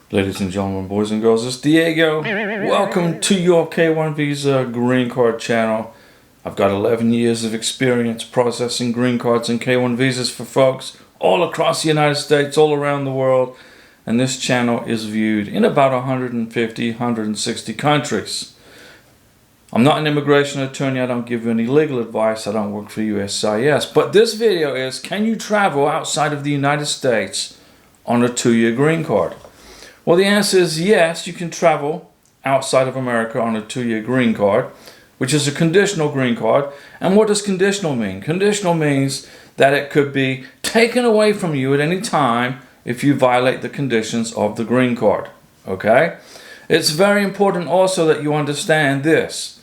Ladies and gentlemen, boys and girls, it's Diego. Welcome to your K1 Visa Green Card channel. I've got 11 years of experience processing green cards and K1 visas for folks all across the United States, all around the world. And this channel is viewed in about 150, 160 countries. I'm not an immigration attorney. I don't give you any legal advice. I don't work for USCIS. But this video is, can you travel outside of the United States on a 2-year green card? Well, the answer is yes, you can travel outside of America on a 2-year green card, which is a conditional green card. And what does conditional mean? Conditional means that it could be taken away from you at any time if you violate the conditions of the green card. Okay? It's very important also that you understand this.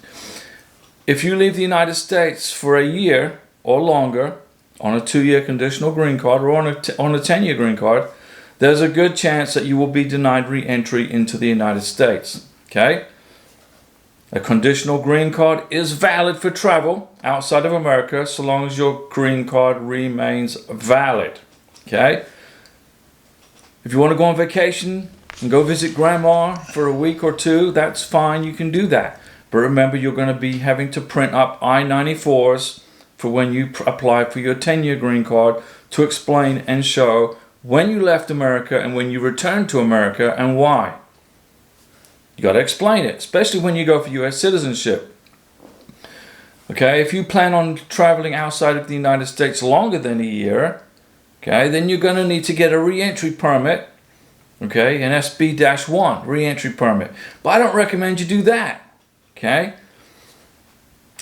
If you leave the United States for a year or longer on a 2-year conditional green card or on a 10-year green card, there's a good chance that you will be denied re-entry into the United States. Okay? A conditional green card is valid for travel outside of America so long as your green card remains valid. Okay? If you want to go on vacation and go visit grandma for a week or two, that's fine, you can do that. But remember, you're going to be having to print up I-94s for when you apply for your 10-year green card to explain and show when you left America and when you returned to America and why. You got to explain it, especially when you go for US citizenship. Okay, if you plan on traveling outside of the United States longer than a year, okay, then you're going to need to get a re-entry permit, okay, an SB-1 re-entry permit. But I don't recommend you do that, okay?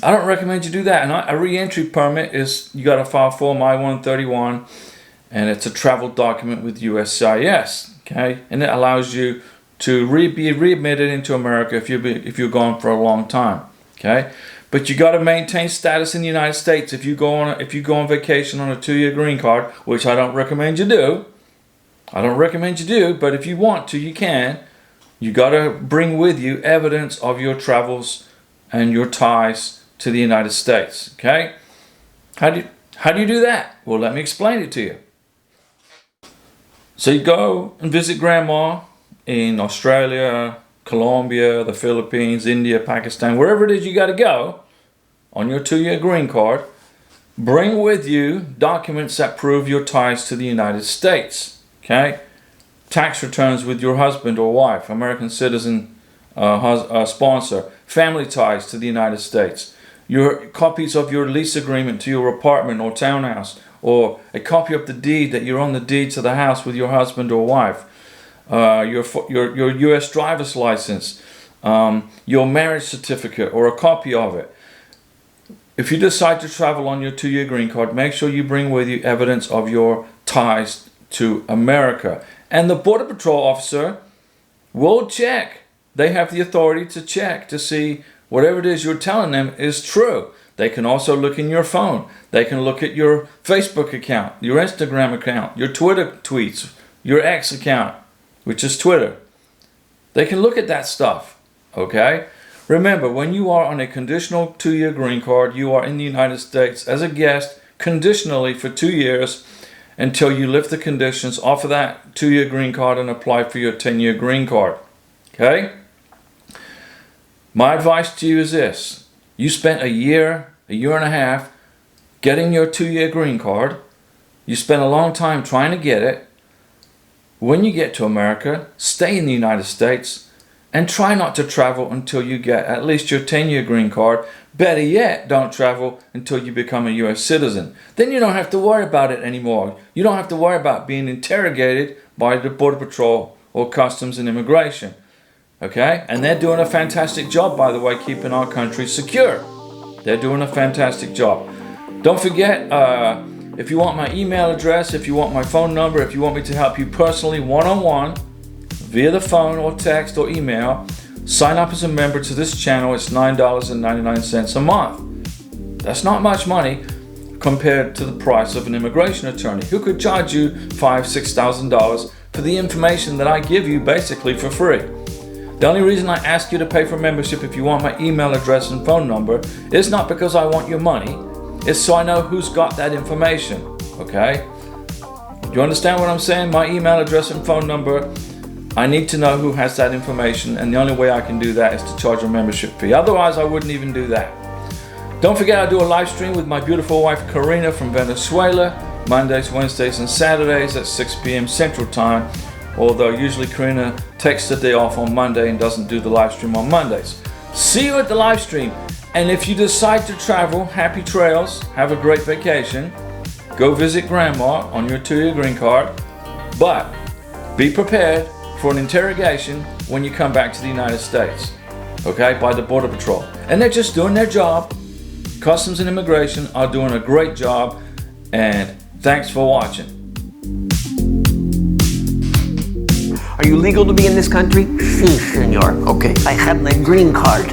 I don't recommend you do that. And a re-entry permit is, you got to file Form I-131, and it's a travel document with USCIS, okay? And it allows you to be readmitted into America if you're gone for a long time, okay? But you got to maintain status in the United States if you go on vacation on a 2-year green card, which I don't recommend you do. I don't recommend you do, but if you want to, you can. You got to bring with you evidence of your travels and your ties to the United States, okay? How do you do that? Well, let me explain it to you. So you go and visit grandma in Australia, Colombia, the Philippines, India, Pakistan, wherever it is you got to go on your 2-year green card. Bring with you documents that prove your ties to the United States. Okay? Tax returns with your husband or wife, American citizen sponsor, family ties to the United States, your copies of your lease agreement to your apartment or townhouse, or a copy of the deed that you're on the deed to the house with your husband or wife, your U.S. driver's license, your marriage certificate or a copy of it. If you decide to travel on your 2-year green card, make sure you bring with you evidence of your ties to America. And the Border Patrol officer will check. They have the authority to check to see whatever it is you're telling them is true. They can also look in your phone. They can look at your Facebook account, your Instagram account, your Twitter tweets, your X account, which is Twitter. They can look at that stuff, okay? Remember, when you are on a conditional 2-year green card, you are in the United States as a guest conditionally for 2 years until you lift the conditions off of that 2-year green card and apply for your 10-year green card, okay? My advice to you is this. You spent a year and a half getting your 2-year green card. You spent a long time trying to get it. When you get to America, stay in the United States and try not to travel until you get at least your 10-year green card. Better yet, don't travel until you become a U.S. citizen. Then you don't have to worry about it anymore. You don't have to worry about being interrogated by the Border Patrol or Customs and Immigration. Okay? And they're doing a fantastic job, by the way, keeping our country secure. They're doing a fantastic job. Don't forget, if you want my email address, if you want my phone number, if you want me to help you personally one-on-one via the phone or text or email, sign up as a member to this channel. It's $9.99 a month. That's not much money compared to the price of an immigration attorney who could charge you $5,000, $6,000 for the information that I give you basically for free. The only reason I ask you to pay for membership if you want my email address and phone number is not because I want your money. It's so I know who's got that information, okay? Do you understand what I'm saying? My email address and phone number I need to know who has that information, and the only way I can do that is to charge a membership fee. Otherwise, I wouldn't even do that. Don't forget, I do a live stream with my beautiful wife Karina from Venezuela, Mondays, Wednesdays, and Saturdays at 6 p.m. Central Time. Although usually Karina takes the day off on Monday and doesn't do the live stream on Mondays. See you at the live stream. And if you decide to travel, happy trails, have a great vacation. Go visit Grandma on your 2-year green card. But be prepared for an interrogation when you come back to the United States, okay, by the Border Patrol. And they're just doing their job. Customs and Immigration are doing a great job, and thanks for watching. Are you legal to be in this country? Si, senor. Okay, I have my green card.